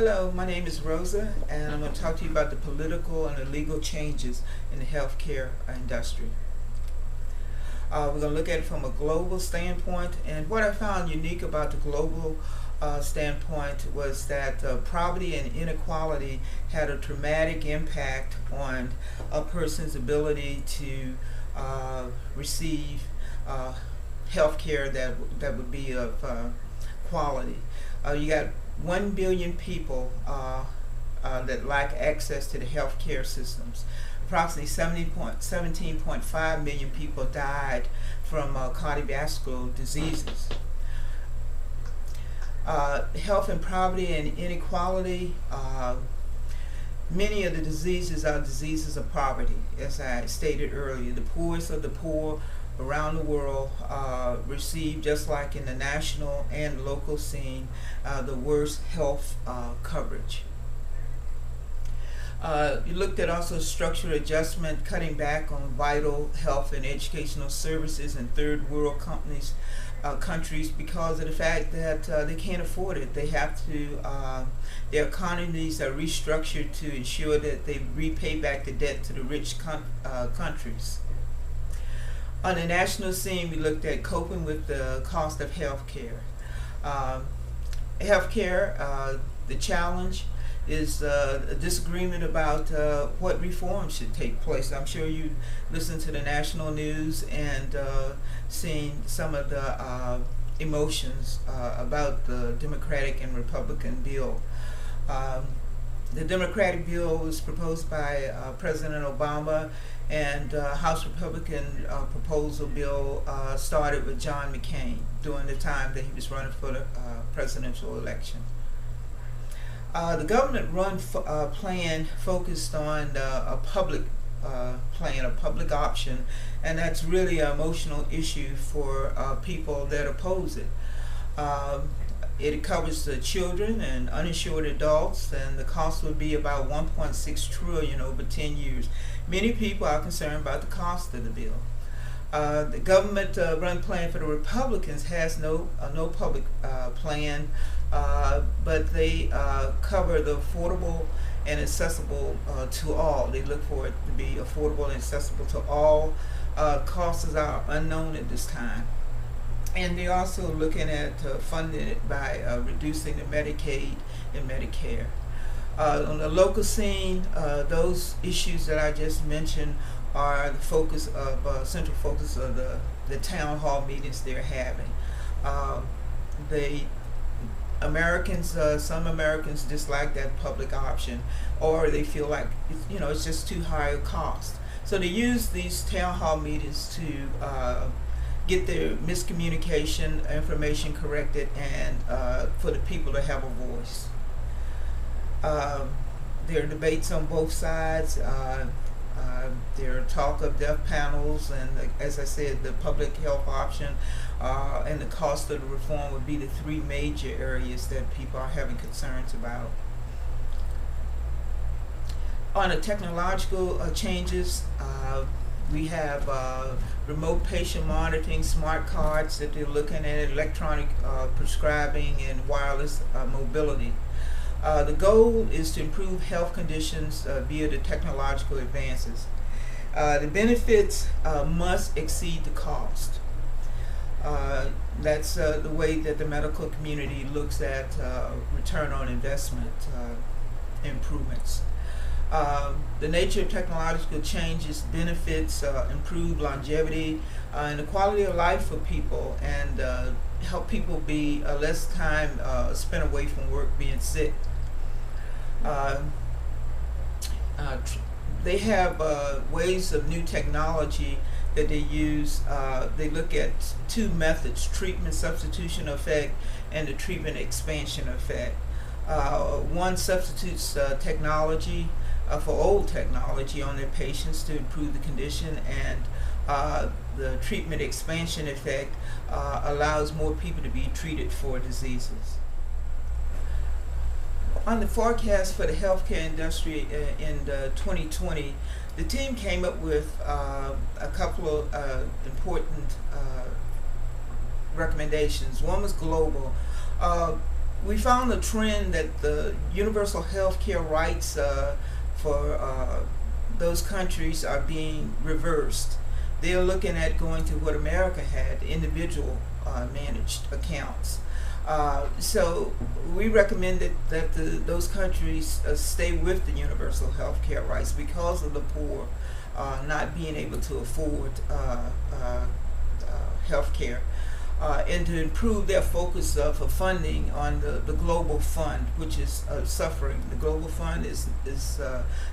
Hello, my name is Rosa, and I'm going to talk to you about the political and the legal changes in the healthcare industry. We're going to look at it from a global standpoint, and what I found unique about the global standpoint was that poverty and inequality had a dramatic impact on a person's ability to receive health care that would be of quality. You got 1 billion people that lack access to the healthcare systems. Approximately 17.5 million people died from cardiovascular diseases. Health and poverty and inequality, many of the diseases are diseases of poverty. As I stated earlier, the poorest of the poor around the world receive, just like in the national and local scene, the worst health coverage. You looked at also structural adjustment, cutting back on vital health and educational services in third world countries because of the fact that they can't afford it. They have to, their economies are restructured to ensure that they repay back the debt to the rich countries. On the national scene, we looked at coping with the cost of health care. The challenge is a disagreement about what reforms should take place. I'm sure you listened to the national news and seen some of the emotions about the Democratic and Republican bill. The Democratic bill was proposed by President Obama, and House Republican proposal bill started with John McCain during the time that he was running for the presidential election. The government run plan focused on a public plan, a public option, and that's really an emotional issue for people that oppose it. It covers the children and uninsured adults, and the cost would be about $1.6 trillion over 10 years. Many people are concerned about the cost of the bill. The government run plan for the Republicans has no public plan, but they cover the affordable and accessible to all. They look for it to be affordable and accessible to all. Costs are unknown at this time. And they're also looking at funding it by reducing the Medicaid and Medicare. On the local scene, those issues that I just mentioned are the focus of central focus of the town hall meetings they're having. Some Americans dislike that public option, or they feel like it's just too high a cost. So they use these town hall meetings to get their miscommunication information corrected and for the people to have a voice. There are debates on both sides. There are talk of death panels, and as I said, the public health option and the cost of the reform would be the three major areas that people are having concerns about. On the technological changes, we have remote patient monitoring, smart cards that they're looking at, electronic prescribing, and wireless mobility. The goal is to improve health conditions via the technological advances. The benefits must exceed the cost. That's the way that the medical community looks at return on investment improvements. The nature of technological changes benefits improve longevity and the quality of life for people, and help people be less time spent away from work being sick. They have ways of new technology that they use. They look at two methods: treatment substitution effect and the treatment expansion effect. One substitutes technology for old technology on their patients to improve the condition, and the treatment expansion effect allows more people to be treated for diseases. On the forecast for the healthcare industry in 2020, the team came up with a couple of important recommendations. One was global. we found a trend that the universal health care rights for those countries are being reversed. They're looking at going to what America had, individual managed accounts. So we recommend that those countries stay with the universal health care rights because of the poor not being able to afford health care. And to improve their focus for funding on the Global Fund, which is suffering. The Global Fund is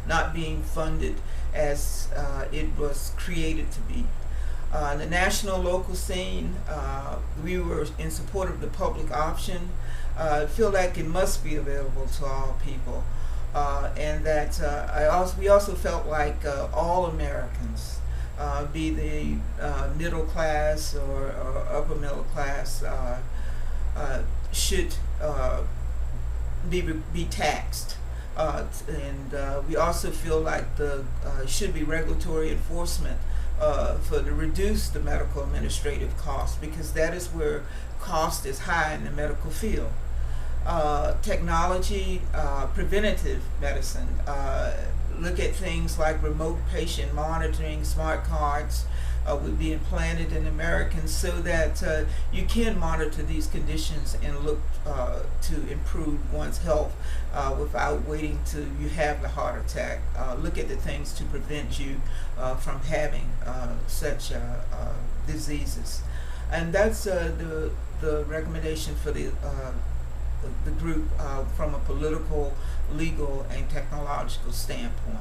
not being funded as it was created to be. The national local scene, we were in support of the public option. Feel like it must be available to all people, and that we also felt like all Americans, be the middle class or upper middle class, should be taxed. And we also feel like the should be regulatory enforcement to reduce the medical administrative costs, because that is where cost is high in the medical field. Technology, preventative medicine, look at things like remote patient monitoring, smart cards would be implanted in Americans so that you can monitor these conditions and look to improve one's health without waiting till you have the heart attack. Look at the things to prevent you from having such diseases. And that's the recommendation for the group from a political, legal, and technological standpoint.